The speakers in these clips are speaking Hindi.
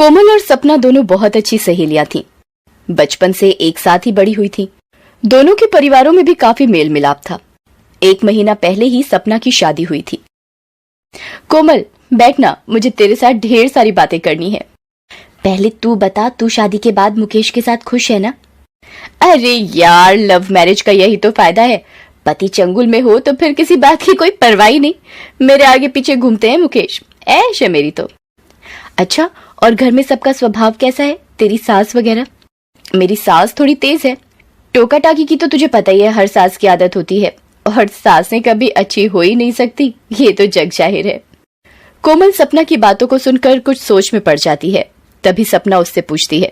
कोमल और सपना दोनों बहुत अच्छी सहेलियां थीं। बचपन से एक साथ ही बड़ी हुई थीं। दोनों के परिवारों में भी काफी मेल मिलाप था। 1 महीना पहले ही सपना की शादी हुई थी। कोमल बैठना, मुझे तेरे साथ ढेर सारी बातें करनी है। पहले तू बता, तू शादी के बाद मुकेश के साथ खुश है ना? अरे यार, लव मैरिज का यही तो फायदा है। पति चंगुल में हो तो फिर किसी बात की कोई परवाह ही नहीं। मेरे आगे पीछे घूमते हैं मुकेश, ऐश है मेरी तो। अच्छा, और घर में सबका स्वभाव कैसा है, तेरी सास वगैरह? मेरी सास थोड़ी तेज है। टोका टाकी की तो तुझे पता ही है, हर सास की आदत होती है, और सासें कभी अच्छी हो ही नहीं सकती, ये तो जग जाहिर है। कोमल सपना की बातों को सुनकर कुछ सोच में पड़ जाती है। तभी सपना उससे पूछती है,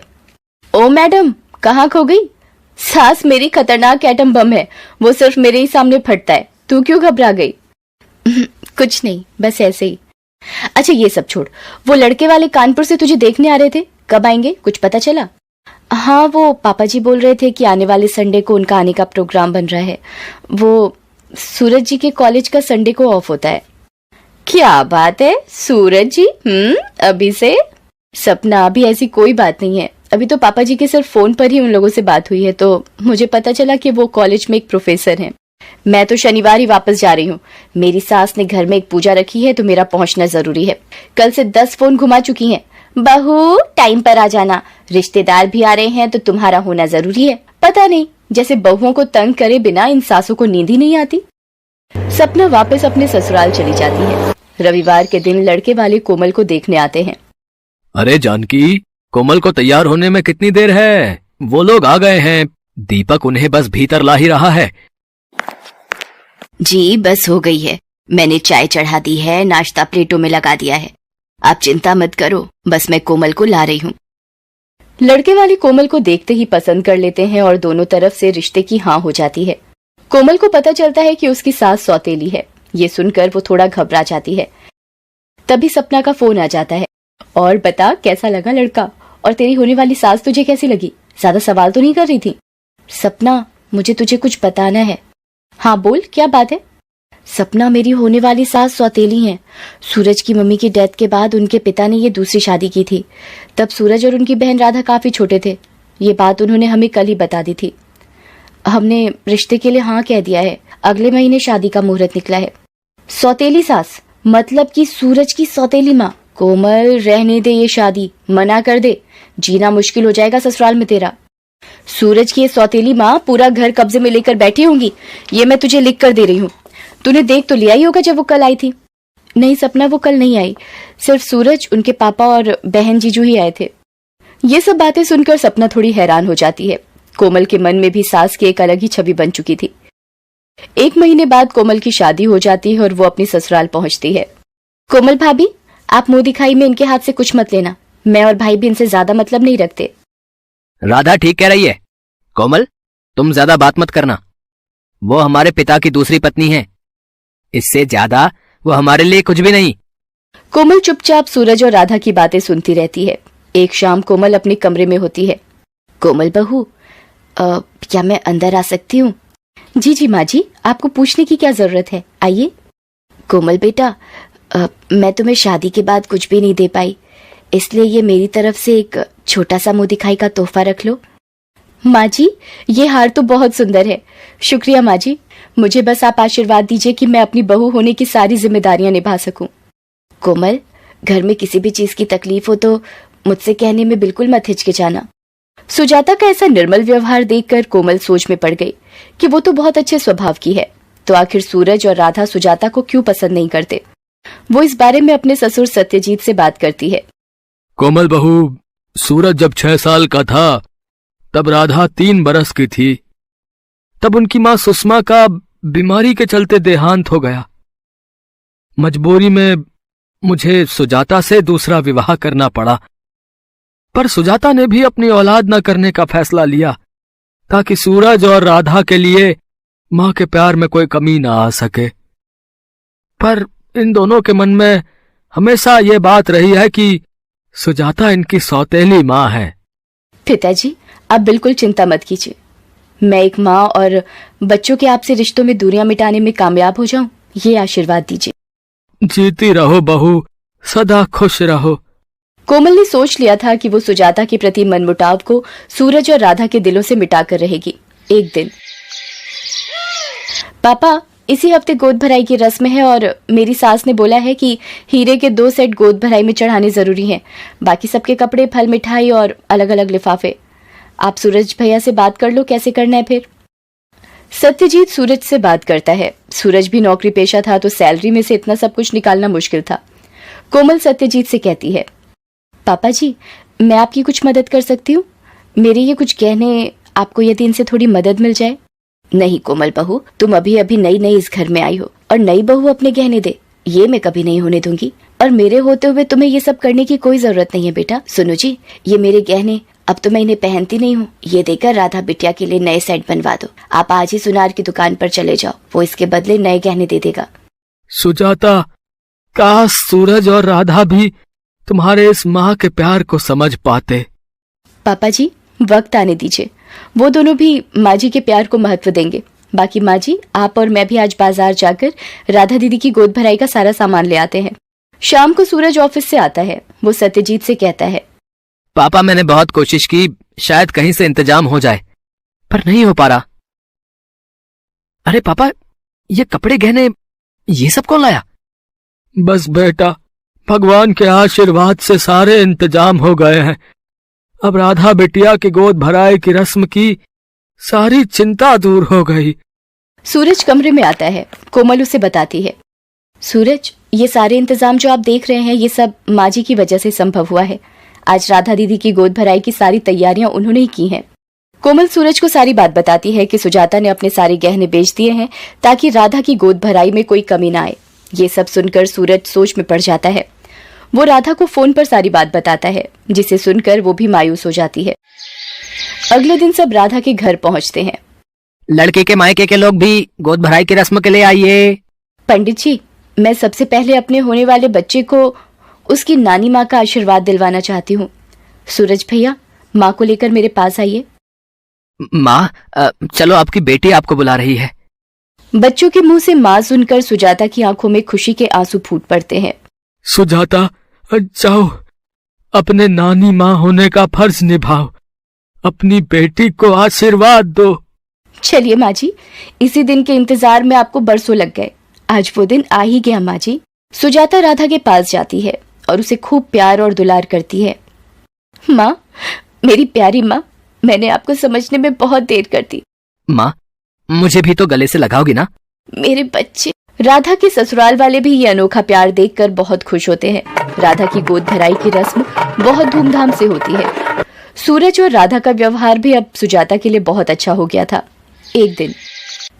ओ मैडम, कहाँ खो गई? सास मेरी खतरनाक एटम बम है, वो सिर्फ मेरे ही सामने फटता है। तू क्यों घबरा गई? कुछ नहीं, बस ऐसे ही। अच्छा ये सब छोड़, वो लड़के वाले कानपुर से तुझे देखने आ रहे थे, कब आएंगे, कुछ पता चला? हाँ, वो पापा जी बोल रहे थे कि आने वाले संडे को उनका आने का प्रोग्राम बन रहा है। वो सूरज जी के कॉलेज का संडे को ऑफ होता है। क्या बात है, सूरज जी? अभी से? सपना, अभी ऐसी कोई बात नहीं है। अभी तो पापा जी के सिर्फ फोन पर ही उन लोगों से बात हुई है, तो मुझे पता चला कि वो कॉलेज में एक प्रोफेसर हैं। मैं तो शनिवार ही वापस जा रही हूँ। मेरी सास ने घर में एक पूजा रखी है, तो मेरा पहुंचना जरूरी है। कल से 10 फोन घुमा चुकी हैं। बहू टाइम पर आ जाना, रिश्तेदार भी आ रहे हैं तो तुम्हारा होना जरूरी है। पता नहीं, जैसे बहुओं को तंग करे बिना इन सासों को नींद ही नहीं आती। सपना वापस अपने ससुराल चली जाती है। रविवार के दिन लड़के वाले कोमल को देखने आते हैं। अरे जानकी, कोमल को तैयार होने में कितनी देर है? वो लोग आ गए हैं। दीपक उन्हें बस भीतर ला ही रहा है। जी बस हो गई है, मैंने चाय चढ़ा दी है, नाश्ता प्लेटों में लगा दिया है। आप चिंता मत करो, बस मैं कोमल को ला रही हूँ। लड़के वाले कोमल को देखते ही पसंद कर लेते हैं और दोनों तरफ से रिश्ते की हाँ हो जाती है। कोमल को पता चलता है कि उसकी सास सौतेली है। ये सुनकर वो थोड़ा घबरा जाती है। तभी सपना का फोन आ जाता है। और बता, कैसा लगा लड़का? और तेरी होने वाली सास तुझे कैसी लगी? ज्यादा सवाल तो नहीं कर रही थी? सपना, मुझे तुझे कुछ बताना है। हाँ बोल, क्या बात है? सपना, मेरी होने वाली सास सौतेली हैं। सूरज की मम्मी की डेथ के बाद उनके पिता ने ये दूसरी शादी की थी। तब सूरज और उनकी बहन राधा काफी छोटे थे। ये बात उन्होंने हमें कल ही बता दी थी। हमने रिश्ते के लिए हाँ कह दिया है। अगले महीने शादी का मुहूर्त निकला है। सौतेली सास मतलब कि सूरज की सौतेली माँ? कोमल, रहने दे ये शादी, मना कर दे। जीना मुश्किल हो जाएगा ससुराल में तेरा। सूरज की ये सौतेली माँ पूरा घर कब्जे में लेकर बैठी होंगी, ये मैं तुझे लिख कर दे रही हूँ। तूने देख तो लिया ही होगा जब वो कल आई थी। नहीं सपना, वो कल नहीं आई। सिर्फ सूरज, उनके पापा और बहन जीजू ही आए थे। ये सब बातें सुनकर सपना थोड़ी हैरान हो जाती है। कोमल के मन में भी सास की एक अलग ही छवि बन चुकी थी। 1 महीने बाद कोमल की शादी हो जाती है और वो अपनी ससुराल पहुंचती है। कोमल भाभी, आप मुंह दिखाई में इनके हाथ से कुछ मत लेना। मैं और भाई भी इनसे ज्यादा मतलब नहीं रखते। राधा ठीक कह रही है। कोमल, तुम ज्यादा बात मत करना। वो हमारे पिता की दूसरी पत्नी है। इससे ज्यादा वो हमारे लिए कुछ भी नहीं। कोमल चुपचाप सूरज और राधा की बातें सुनती रहती है। एक शाम कोमल अपने कमरे में होती है। कोमल बहू, क्या मैं अंदर आ सकती हूँ? जी जी माँ जी, आपको पूछने की क्या जरूरत है, आइए। कोमल बेटा, मैं तुम्हें शादी के बाद कुछ भी नहीं दे पाई, इसलिए ये मेरी तरफ से एक छोटा सा मुंह दिखाई का तोहफा रख लो। माँ जी, ये हार तो बहुत सुंदर है। शुक्रिया माँ जी। मुझे बस आप आशीर्वाद दीजिए कि मैं अपनी बहू होने की सारी जिम्मेदारियां निभा सकूं। कोमल, घर में किसी भी चीज की तकलीफ हो तो मुझसे कहने में बिल्कुल मत हिचकिचाना। सुजाता का ऐसा निर्मल व्यवहार देखकर कोमल सोच में पड़ गई कि वो तो बहुत अच्छे स्वभाव की है, तो आखिर सूरज और राधा सुजाता को क्यों पसंद नहीं करते। वो इस बारे में अपने ससुर सत्यजीत से बात करती है। कोमल बहू, सूरज जब 6 साल का था तब राधा 3 बरस की थी। तब उनकी मां सुषमा का बीमारी के चलते देहांत हो गया। मजबूरी में मुझे सुजाता से दूसरा विवाह करना पड़ा, पर सुजाता ने भी अपनी औलाद न करने का फैसला लिया ताकि सूरज और राधा के लिए मां के प्यार में कोई कमी ना आ सके। पर इन दोनों के मन में हमेशा ये बात रही है कि सुजाता इनकी सौतेली मां है। पिताजी, आप बिल्कुल चिंता मत कीजिए। मैं एक माँ और बच्चों के आपसे रिश्तों में दूरियां मिटाने में कामयाब हो जाऊं, ये आशीर्वाद दीजिए। जीती रहो बहू, सदा खुश रहो। कोमल ने सोच लिया था कि वो सुजाता के प्रति मनमुटाव को सूरज और राधा के दिलों से मिटाकर रहेगी। एक दिन, पापा इसी हफ्ते गोद भराई की रस्म है और मेरी सास ने बोला है कि हीरे के 2 सेट गोद भराई में चढ़ाने जरूरी हैं। बाकी सबके कपड़े, फल, मिठाई और अलग अलग लिफाफे। आप सूरज भैया से बात कर लो कैसे करना है फिर। सत्यजीत सूरज से बात करता है। सूरज भी नौकरी पेशा था तो सैलरी में से इतना सब कुछ निकालना मुश्किल था। कोमल सत्यजीत से कहती है, पापा जी मैं आपकी कुछ मदद कर सकती हूँ? मेरे ये कुछ गहने, आपको यदि इनसे थोड़ी मदद मिल जाए। नहीं कोमल बहू, तुम अभी अभी नई नई इस घर में आई हो और नई बहू अपने गहने दे, ये मैं कभी नहीं होने दूंगी। और मेरे होते हुए तुम्हें ये सब करने की कोई जरूरत नहीं है बेटा। सुनो जी, ये मेरे गहने, अब तो मैं इन्हें पहनती नहीं हूँ, ये देकर राधा बिटिया के लिए नए सेट बनवा दो। आप आज ही सुनार की दुकान पर चले जाओ, वो इसके बदले नए गहने दे देगा। सुजाता, काश सूरज और राधा भी तुम्हारे इस माँ के प्यार को समझ पाते। पापा जी वक्त आने दीजिए, वो दोनों भी माँ जी के प्यार को महत्व देंगे। बाकी माँ जी, आप और मैं भी आज बाजार जाकर राधा दीदी की गोद भराई का सारा सामान ले आते हैं। शाम को सूरज ऑफिस से आता है। वो सत्यजीत से कहता है, पापा मैंने बहुत कोशिश की, शायद कहीं से इंतजाम हो जाए, पर नहीं हो पा रहा। अरे पापा, ये कपड़े, गहने, ये सब कौन लाया? बस बेटा, भगवान के आशीर्वाद से सारे इंतजाम हो गए हैं। अब राधा बिटिया की गोद भराई की रस्म की सारी चिंता दूर हो गई। सूरज कमरे में आता है। कोमल उसे बताती है, सूरज ये सारे इंतजाम जो आप देख रहे हैं, ये सब माँ जी की वजह से संभव हुआ है। आज राधा दीदी की गोद भराई की सारी तैयारियां उन्होंने ही की हैं। कोमल सूरज को सारी बात बताती है कि सुजाता ने अपने सारे गहने बेच दिए हैं ताकि राधा की गोद भराई में कोई कमी ना आए। ये सब सुनकर सूरज सोच में पड़ जाता है। वो राधा को फोन पर सारी बात बताता है, जिसे सुनकर वो भी मायूस हो जाती है। अगले दिन सब राधा के घर पहुंचते हैं। लड़के के मायके के लोग भी गोद भराई की रस्म के लिए आइए। पंडित जी, मैं सबसे पहले अपने होने वाले बच्चे को उसकी नानी माँ का आशीर्वाद दिलवाना चाहती हूँ। सूरज भैया, माँ को लेकर मेरे पास आइए। माँ, चलो आपकी बेटी आपको बुला रही है। बच्चों के मुंह से माँ सुनकर सुजाता की आंखों में खुशी के आंसू फूट पड़ते हैं। सुजाता, जाओ, अपने नानी माँ होने का फर्ज निभाओ, अपनी बेटी को आशीर्वाद दो। चलिए माँ जी, इसी दिन के इंतजार में आपको बरसों लग गए, आज वो दिन आ ही गया। माँ जी, सुजाता राधा के पास जाती है और उसे खूब प्यार और दुलार करती है। माँ, मेरी प्यारी माँ, मैंने आपको समझने में बहुत देर कर दी। माँ, मुझे भी तो गले से लगाओगी ना? मेरे बच्चे। राधा के ससुराल वाले भी ये अनोखा प्यार देखकर बहुत खुश होते हैं। राधा की गोद भराई की रस्म बहुत धूमधाम से होती है। सूरज और राधा का व्यवहार भी अब सुजाता के लिए बहुत अच्छा हो गया था। एक दिन,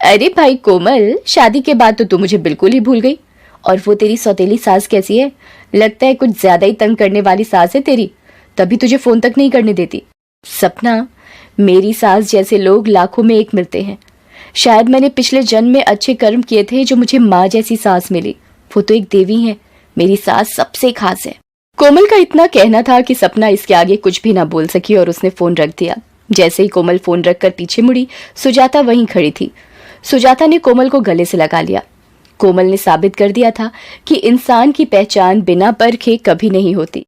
अरे भाई कोमल, शादी के बाद तो तू मुझे बिल्कुल ही भूल गई। और वो तेरी सौतेली सास कैसी है? लगता है कुछ ज्यादा ही तंग करने वाली सास है तेरी, तभी तुझे फोन तक नहीं करने देती। सपना, मेरी सास जैसे लोग लाखों में एक मिलते हैं। शायद मैंने पिछले जन्म में अच्छे कर्म किए थे जो मुझे माँ जैसी सास मिली। वो तो एक देवी है, मेरी सास सबसे खास है। कोमल का इतना कहना था कि सपना इसके आगे कुछ भी ना बोल सकी और उसने फोन रख दिया। जैसे ही कोमल फोन रखकर पीछे मुड़ी, सुजाता वहीं खड़ी थी। सुजाता ने कोमल को गले से लगा लिया। कोमल ने साबित कर दिया था कि इंसान की पहचान बिना परखे कभी नहीं होती।